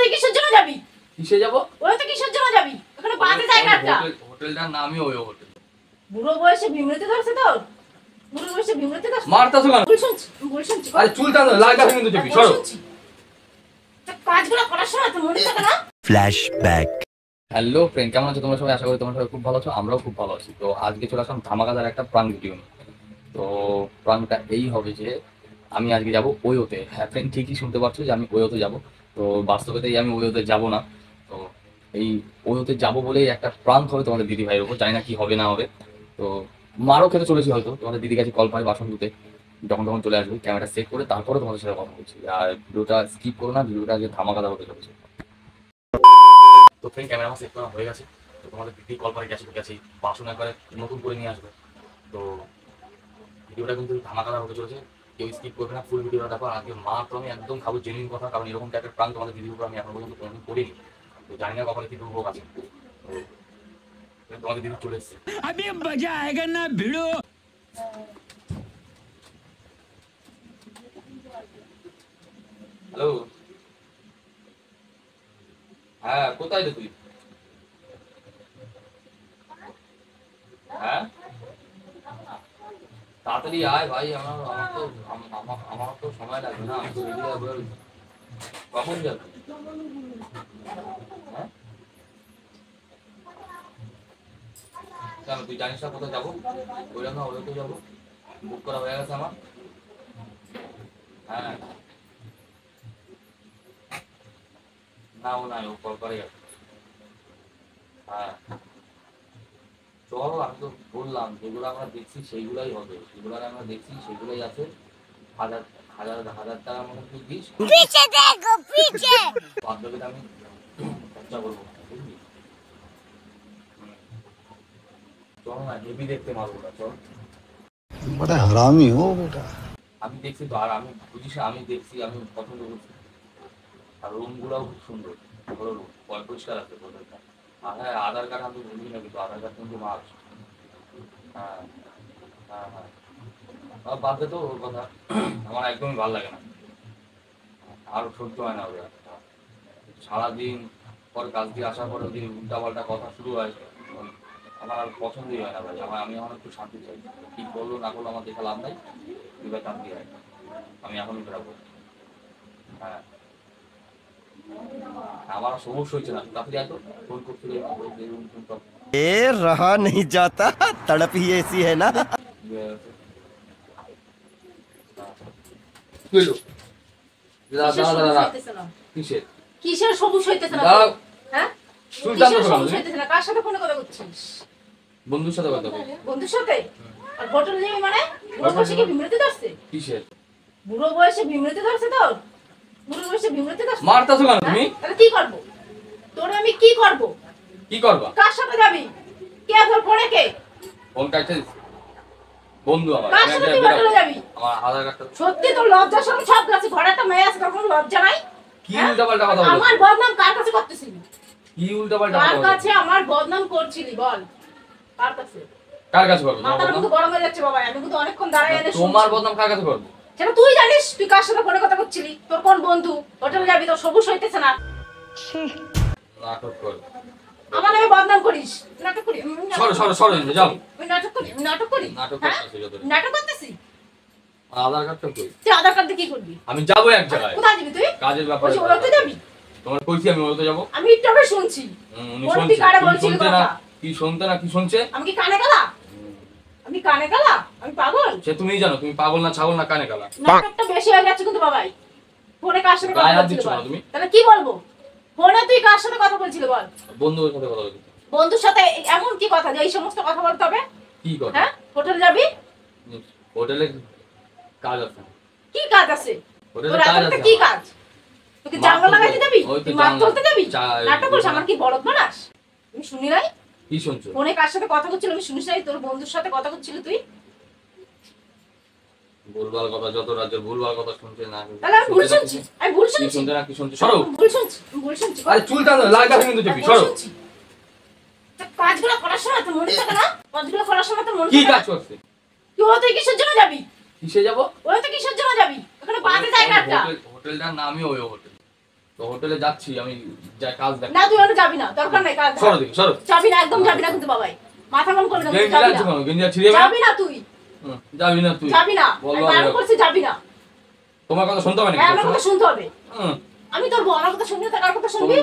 তুই কিসের জন্য যাবি? কিসে যাব? ওই তো কিসের জন্য যাবি? ওখানে বাজে জায়গাটা। হোটেলটার নামই ওই হোটেল। বুড়ো বয়সে বিমৃতি ধরছে তোর? বুড়ো বয়সে বিমৃতি ধরছে? মারতাছো কেন? ভুল শুনছি। আরে চুলটা না লাগা কিন্তু যাবি সরো। কাজগুলো করার সময় তো মনে থাকে না? ফ্ল্যাশব্যাক। হ্যালো ফ্রেন্ড, কেমন আছো তোমরা সবাই? আশা করি তোমরা সবাই খুব ভালো আছো, আমরাও খুব ভালো আছি। তো আজকে চলে আসলাম ধামাকাদার একটা প্রাঙ্ক ভিডিও নিয়ে। তো প্রাঙ্কটা এই হবে যে আমি আজকে যাব ওয়োতে। হ্যাঁ ফ্রেন্ড, ঠিকই শুনতে পাচ্ছ যে আমি ওয়োতে যাব। তো বাস্তবেতেই আমি ওয়োতে যাব না। তো এই ওয়োতে যাব বলেই একটা প্রাঙ্ক হবে তোমাদের দিদি ভাইয়ের উপর। জানি না কি হবে না হবে। তো মারও খেতে চলেছি হয়তো, তোমাদের দিদির কাছে কল পাই বাসন ধুতে। যখন তখন চলে আসবে, ক্যামেরা সেট করে তারপরে তোমাদের সাথে কথা বলছি। আর ভিডিওটা স্কিপ করো না, ভিডিওটা আজকে ধামাকাদার হতে চলেছে। তো ফ্রেন্ড, ক্যামেরা আমার সেট করা হয়ে গেছে। তো তোমাদের দিদি কল করে গেছে বাসন একবারে নতুন করে নিয়ে আসবে। তো ভিডিওটা কিন্তু ধামাকাদার হতে চলেছে, কেউ স্কিপ করবে না, ফুল ভিডিওটা দেখো। আজকে মা তো আমি একদম খাবো জেনুইন কথা, কারণ এরকম টাইপের প্রাঙ্ক তোমাদের দিদির উপর আমি এখন পর্যন্ত কোনোদিন করিনি। তো জানি না কখনো কি দুর্ভোগ আছে। তো তোমাদের দিদি চলে এসছে। হ্যালো, হ্যাঁ কোথায় রে তুই? হ্যাঁ তাড়াতাড়ি আয় ভাই, আমার তো সময় লাগবে না, আমি তো রেডি হয়ে বেরোচ্ছি। কখন যাবে? হ্যাঁ কেন তুই জানিস না কোথায় যাবো? বললাম না ওদেরকে যাবো, বুক করা হয়ে গেছে আমার। হ্যাঁ না ও নাই, ও কল করে গেছে। হ্যাঁ চলো, আমি তো বললাম যেগুলো আমরা দেখছি সেইগুলাই হবে, যেগুলো আমরা দেখছি সেগুলাই আছে। হাজার হাজার হাজার টাকার মতো তুই দিস, বাদ দেবে আমি খরচা করবো না, বুঝলি? চলো না, হেভি দেখতে মারবো না, চল। बड़ा हरामी हो बेटा। আমি দেখছি তো, আর আমি বুঝিস, আমি দেখছি, আমি পছন্দ করছি। আর রুম গুলাও খুব সুন্দর, বড় রুম, পরিষ্কার আছে হোটেলটা। আর হ্যাঁ আধার কার্ড আমি ভুলি না, কিন্তু আধার কার্ড কিন্তু মাস্ট। হ্যাঁ হ্যাঁ হ্যাঁ বাদ দে তো ওর কথা, আমার একদমই ভালো লাগে না, আর সহ্য হয় না ওরা। সারাদিন পর কাজ দিয়ে আসার পরে যদি উল্টা পাল্টা কথা শুরু হয়, আমার আর পছন্দই হয় না ভাই। আমি এখন একটু শান্তি চাই। কি করলো না করলো আমার দেখে লাভ নাই, এবার শান্তি হয়। আমি এখনই বেরাবো। হ্যাঁ আমার সমস্যা হচ্ছে না, তাড়াতাড়ি এত ফোন করছিল। ए रहा नहीं जाता, तड़प ही ऐसी है ना। কিসের কিসের সবুজ হইতেছে না? হ্যাঁ সবুজ হইতেছে না? কার সাথে ফোনে কথা বলছিস? বন্ধুর সাথে কথা বলছি। বন্ধুর সাথে? আর হোটেল যাবি মানে? বুড়ো বয়সে কি বিমৃতি ধরছে? কিসের বুড়ো বয়সে বিমৃতি ধরছে তোর? বুড়ো বয়সে বিমৃতি ধরছে? মারতাছো কেন তুমি? তাহলে কি করব? তোরে আমি কি করব? কি করবা? কার সাথে যাবি? কে তোর ফোনে কে? ফোন কাটতে বন্ধু আমার। কার সাথে তুই হোটেলে যাবি? আমার আধার কার্ডটা। সত্যি তোর লজ্জা শরম সব আছে, ঘরে একটা মেয়ে আছে, তোর কোনো লজ্জা নাই? কি উল্টাপাল্টা কথা বলছিস? আমার বদনাম কার কাছে করতেছিলি? কি উল্টাপাল্টা কথা কার বলছিস? কাছে আমার বদনাম করছিলি বল? কার কাছে? কার কাছে করব? মাথাটা কিন্তু গরম হয়ে যাচ্ছে বাবা, আমি কিন্তু অনেকক্ষণ দাঁড়ায় এনে তোমার বদনাম কার কাছে করব? সেটা তুই জানিস, তুই কার সাথে ফোনে কথা করছিলি? তোর কোন বন্ধু? হোটেলে যাবি, তোর সবুজ হইতেছে না? নাটক কর। আমার নামে বদনাম করিস? নাটক করি? সরো যাও। আমি নাটক করি? নাটক করি? নাটক হ্যাঁ? করতেছিস যত। নাটক করতেছি? আধার কার্ডটা কই? তুই আধার কার্ড দিয়ে কি করবি? আমি যাবো এক জায়গায়। কোথায় যাবি তুই? কাজের ব্যাপারে। ওরাতে যাবি? তোমার কইছি আমি ওরাতে যাব। আমি একটু আগে শুনছি। উনি কোন শুনছে। ঠিকানা বলছিলি কথা? কি শুনতে না কি শুনছে? আমি কি কানে গেলা? আমি কানে গেলা? আমি পাগল? সে তুমিই জানো, তুমি পাগল না ছাগল না কানে কালা। নাটকটা বেশি হয়ে গেছে কিন্তু বাবাই। ফোনে কার সাথে কথা গায়ে হাত বলছিলি দিচ্ছ বল? না তুমি? তাহলে কি বলবো? ফোনে তুই কার সাথে কথা বলছিলি বল? বন্ধুদের সাথে কথা বলছি। বন্ধুর সাথে এমন কি কথা যে এই সমস্ত কথা বলতে হবে? কি কথা? হ্যাঁ হোটেল যাবি? হোটেলে কাজ আছে। কি কাজ আছে? হোটেলে তোর কাজ এতটা আছে। কি কাজ? তুই জানলা লাগাইতে যাবি? ওই তো তুই মাছ জানলা। ধরতে যাবি? নাটক করিস? আমার কি বলদ বানাস? আমি শুনি নাই? কি শুনছো? ফোনে কার সাথে কথা বলছিলি আমি শুনিস নাই? তোর বন্ধুর সাথে কথা বলছিলি তুই? ভুলভাল কথা, যত রাজ্যের ভুলভাল কথা শুনছে না। তাহলে আমি ভুল শুনছি? আমি ভুল কি শুনছি? শুনতে না কি শুনছে? সরো। ভুল শুনছি? ভুল শুনছি? আরে চুলটা না লাগা কিন্তু যাবি, ভুল সরো। শুনছি? তা কাজগুলো করার সময় তো মনে থাকে না? কাজগুলো করার সময় তো মনে কি থাকে না? কাজ করছে? তুই কিসের জন্য যাবি? কিসে যাব? ওই তো কিসের জন্য যাবি? ওখানে বাজে জায়গাটা। হোটেলটার নামই ওই হোটেল। তো হোটেলে যাচ্ছি আমি, যাই কাজ দেখ। না তুই ওটা যাবি না, দরকার নাই কাজ। সরো দেখি, সরো। যাবি না, একদম যাবি না কিন্তু বাবাই। মাথা গরম করে না, গেঞ্জি যাবি যাচ্ছে না। কেন? গেঞ্জি ছিঁড়ে যাবে? যাবি না তুই। যাবি না তুই? যাবি না। আমি বলবো বারণ করছি যাবি না। তোমার কথা শুনতে হবে হ্যাঁ, নাকি? আমার কথা শুনতে হবে। আমি তোর বউ, আমার কথা শুনবি না, কার কথা শুনবি?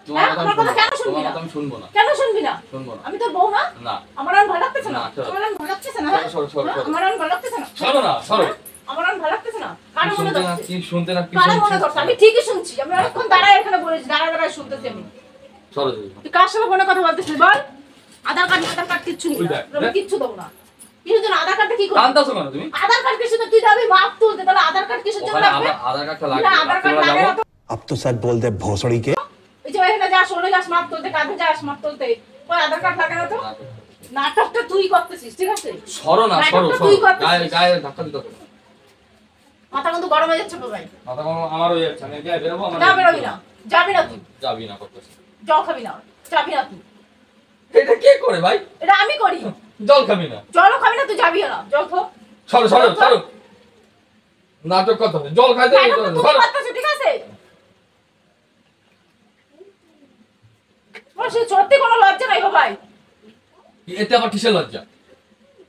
হ্যাঁ, আমার কথা কেন শুনবি না? আমি শুনবো না। কেন শুনবি না? শুনবো না। আমি তোর বউ না? না। আমার আর ভালো লাগতেছে না। না, চলো। আমার আর ভালো লাগতেছে না। সরো, সরো, সরো। আমার আর ভালো লাগতেছে না। সরো না, সরো। আমার আর ভালো লাগতেছে না। কার মনে শুনতে না, ধরছে? কি শুনতে না, কি কার মনে শুনছি? ধরছে? আমি ঠিকই শুনছি। আমি অনেকক্ষণ দাঁড়ায় এখানে বলেছি, দাঁড়ায় শুনতেছি আমি। সরো দেখি। তুই কার সাথে ফোনে কথা বলতেছিস বল? আধার কার্ড কিচ্ছু নেই। ওই দেখ, আমি দেখ। কিচ্ছু দেবো না। কিসের জন্য আধার কার্ডটা কি করবি? কান্দাছো কেন তুমি? আধার কার্ড কিসের জন্য? তুই যাবি মাপ তুলতে, তাহলে আধার কার্ড কিসের জন্য ওখানে লাগবে? আধার কার্ডটা না, লাগবে। আধার কার্ড তোমরা লাগে যাবো। না তো। अब तो सच बोल दे भोसड़ी के। ওই যে এখানে যাস, ওখানে যাস মাপ তুলতে, কাঁধে যাস মাপ তুলতে। ওই আধার কার্ড লাগে না তো? নাটকটা তুই করতেছিস, ঠিক আছে? সরো না, সরো, নাটকটা সরো। তুই করতেছিস। গায়ে গায়ে ধাক্কা দিতে হবে। মাথা কিন্তু গরম হয়ে যাচ্ছে ভাই। মাথা গরম আমারও হয়ে যাচ্ছে। আমি গায়ে বেরোবো, আমার না বেরোবি না, যাবি না তুই, যাবি না করতেছি। জল খাবি না, যাবি না তুই। এটা কে করে ভাই? এটা আমি করি। জল খাবি না? জলও খাবি না, তুই যাবি না, জল খো। সরো, সরো, সরো। নাটক কথা হবে। জল খাইতে হবে, নাটকটা তুই সরো। করতেছিস, ঠিক আছে? তোমার সে সত্যি কোনো লজ্জা নাই গো ভাই। এতে আবার কিসের লজ্জা?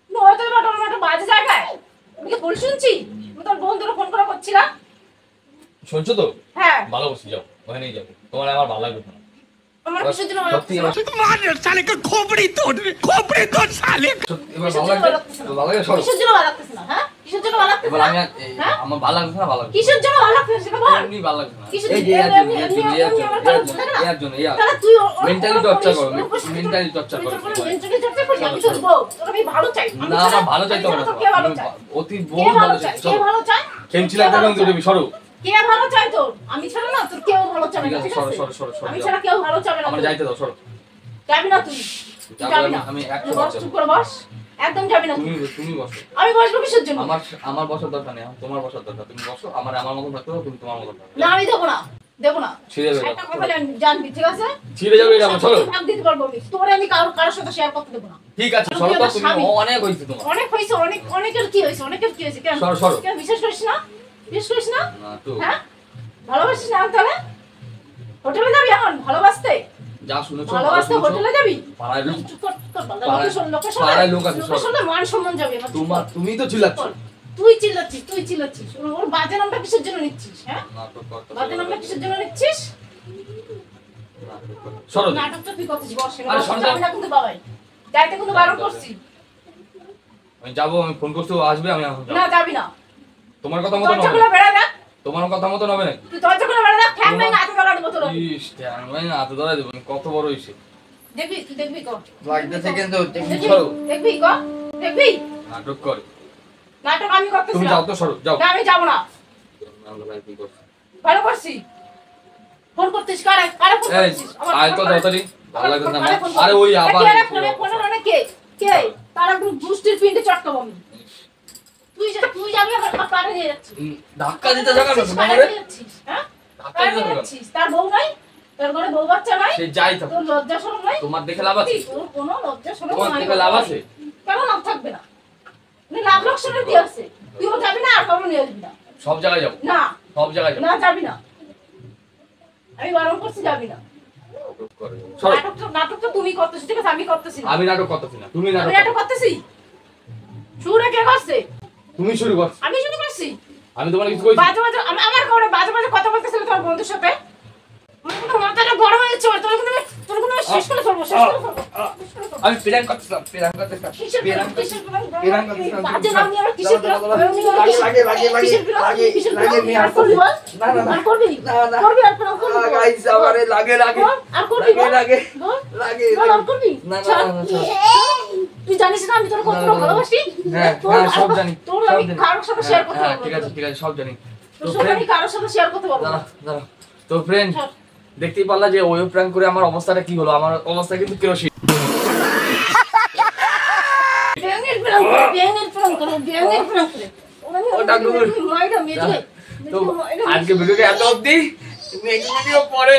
নয়তো এবার তোর একটা বাজে জায়গায় আমি কি ভুল শুনছি? আমি তোর বন্ধুরা ফোন করে করছিলাম। শুনছো তো? হ্যাঁ, ভালো বসে যাও, ওখানেই যাবো। তোমার আমার ভালো লাগবে না। আমার কিসের জন্য ভালো সত্যি লাগতেছে না? আমার साले का खोपड़ी तोड़ साले। সত্যি এবার ভালো লাগছে। ভালো লাগে, সরো। কিসের জন্য ভালো লাগতেছে না? হ্যাঁ, কিসের জন্য ভালো লাগতেছে এবার না? আমি হ্যাঁ? আমার ভালো লাগছে না, ভালো লাগছে। কিসের জন্য ভালো লাগতেছে সেটা বল। এমনি ভালো লাগছে না। কিসের এই জন্য? যে এর জন্য, এর জন্য, এর আমার জন্য, ভালো লাগছে না? এর জন্য, এর তাহলে তুই মেন্টালি টর্চার করো, মেন্টালি টর্চার করো। মেন্টালি টর্চার করি। আমি তোর বউ, তোর আমি ভালো চাই। না, আমার ভালো চাইতে হবে না। তোর কে ভালো চাই? অতি কে বহুত ভালো ভালো চাই? চাই। কে ভালো চাই? খেমচিলা কে ভালো দেখুন তুমি, সরো। কে ভালো চাই তোর? আমি ছাড়া না তোর কেউ ভালো চাবে ঠিক না, আছে, ঠিক সরো, আছে? সরো, সরো, সরো, আমি যাও। ছাড়া কেউ ভালো চাবে না। আমার তোর। যাইতে দাও, সরো। যাবি না তুই। তুই যাবি না। আমি একশো বস, বার চুপ করে বস। একদম যাবি না তুই। তুমি বসো। আমি বসবো কিসের জন্য? আমার বসার দরকার নেই, তোমার বসার দরকার। তুমি বসো, আমার মতো থাকতে হবে, তুমি তোমার মতো থাকবে। না, আমি দেবো না, দেবো না। ছিঁড়ে যাবে। একটা কথা জানবি, ঠিক আছে? ছিঁড়ে যাবে, যাবো, চলো। ভাগ দিতে পারবো আমি। তোরে আমি কারোর সাথে শেয়ার করতে দেবো না। ঠিক আছে, সরো তো। তুমি অনেক হয়েছে তোমার। অনেক হয়েছে, অনেকের কি হয়েছে, অনেকের কি হয়েছে? কেন? সরো, সরো। কেন বিশ্বাস করিস না? বিশ্বাস করিস না? না তো, হ্যাঁ? ভালোবাসিস না তাহলে? হোটেলে যাবি এখন ভালোবাসতে? যা শুনেছো ভালোবাসতে হোটেলে যাবি? পাড়ায় লোক, চুপ কর, চুপ কর। পাড়ায়- লোকের পাড়ায় লোক আছে, লোকের সরো। সামনে মান সম্মান যাবে আমার। তুমি তো চিল্লাচ্ছ। তুই চিল্লাচ্ছিস। ওর বাজে নামটা কিসের জন্য নিচ্ছিস? হ্যাঁ, নাটক করতে বাজে নামটা কিসের জন্য নিচ্ছিস? সরো। নাটকটা তুই করছিস, বস। আরে সরো। যাবি না কিন্তু বাবাই। যাইতে কিন্তু বারণ করছি। আমি যাবো, আমি ফোন করতে আসবে, আমি এখন যাবো। না, যাবি না। তোমার কথা মতো দরজা হবে খুলে না। বেড়া দেখ। তোমার কথা মতো হবে নাকি? তুই দরজা খুলে বেড়া দেখ। ঠ্যাং ভেঙে হাতে ধরা দেবো তোর। ইস, ট্যাং ভাই না, হাতে ধরাই দেবো। কত বড় হয়েছে দেখবি, তুই দেখবি কর। লাগতেছে কিন্তু। দেখবি, সরো। দেখবি কর। দেখবি? নাটক করে। নাটক আমি করতেছি তুমি না। যাও তো, সরো, যাও। না, আমি যাবো না। আমরা ভাই কি করছি? ভালো করছি। ফোন করতিস কারে? কারে ফোন এই, করতিস? আয় তো তাড়াতাড়ি। ভালো লাগছে না আমার। ফোন আরে ওই আবার ফোনের অনেক কে? তার একদম দুষ্টির পিন্ডে চটকাবো আমি। তুই যাবি আমার কারে নিয়ে যাচ্ছিস? ধাক্কা দিতে যাবে না কারে তোমারে। নিয়ে যাচ্ছিস? হ্যাঁ? ধাক্কা কারে দিতে নিয়ে যাবে না। যাচ্ছিস? তার বউ নাই? তোর ঘরে বউ বাচ্চা নাই? সে যাই থাকুক, তোর লজ্জা শরম নাই? তোমার দেখে লাভ আছে? তোর কোনো লজ্জা শরম তোমার নাই? দেখে লাভ আছে? কেন লাভ থাকবে না? লাভ লক্ষণের কি আছে? তুইও যাবি না, আর কারো নিয়ে আসবি না। সব জায়গায় যাবো, না, সব জায়গায় যাবো। না যাবি না। আমি বারণ করছি, যাবি না। নাটক করে। সরো। নাটকটা তুমি করতেছো, ঠিক আছে? আমি করতেছি না। আমি নাটক করতেছি না, তুমি আমি নাটক নাটক করতেছি। শুরু কে করছে? তুমি শুরু করছো। আমি শুরু করছি। আমি তোমার কিছু কইছি? বাজে বাজে আমার করে বাজে বাজে কথা বলতেছিল তোর বন্ধুর সাথে। আমার কিন্তু মাথাটা গরম হয়ে যাচ্ছে। তোর কোনো শেষ করে ফেলবো, শেষ করে ফেলবো। আমি প্ল্যান করতেছিলাম, প্ল্যান করতেছিলাম। কিসের প্ল্যান প্ল্যান? কিসের প্ল্যান? প্ল্যান করতেছিলাম। বাজে নাম নিয়ে আবার কিসের প্ল্যান? লাগে, কিসের লাগে, প্ল্যান? আমি আর আর করবি বল? না, না, না। আর করবি? না, না। করবি আর প্ল্যান করবি বল? গাইস, আমারে লাগে, বল, আর করবি বল? লাগে, বল, লাগে, বল, আর করবি? না, না, ছাড়। না, না, ছাড়। তুই জানিস না আমি তোর কতটা না, না, না। ভালোবাসি? হ্যাঁ, তোর- হ্যাঁ, সব জানি, তোর সব আমি জানি। কারোর সাথে শেয়ার করতে হ্যাঁ, পারবো ঠিক না। আছে, ঠিক আছে, সব জানি। তোর তো সাথে আমি friend, কারোর সাথে শেয়ার করতে পারবো না। দাঁড়া, দাঁড়া। তো ফ্রেন্ড, ছাড়। দেখতেই পারলা যে ওয়েব প্র্যাঙ্ক করে আমার অবস্থাটা কি হলো। আমার অবস্থা কিন্তু কেরোসিন। ব্যাঙের প্ল্যান করে, ব্যাঙের প্ল্যান করে, ব্যাঙের প্ল্যান করে। ওটা গুড। মাইরা মেজে। তো আজকে ভিডিওটা এত অবধি, নেক্সট ভিডিও পরে।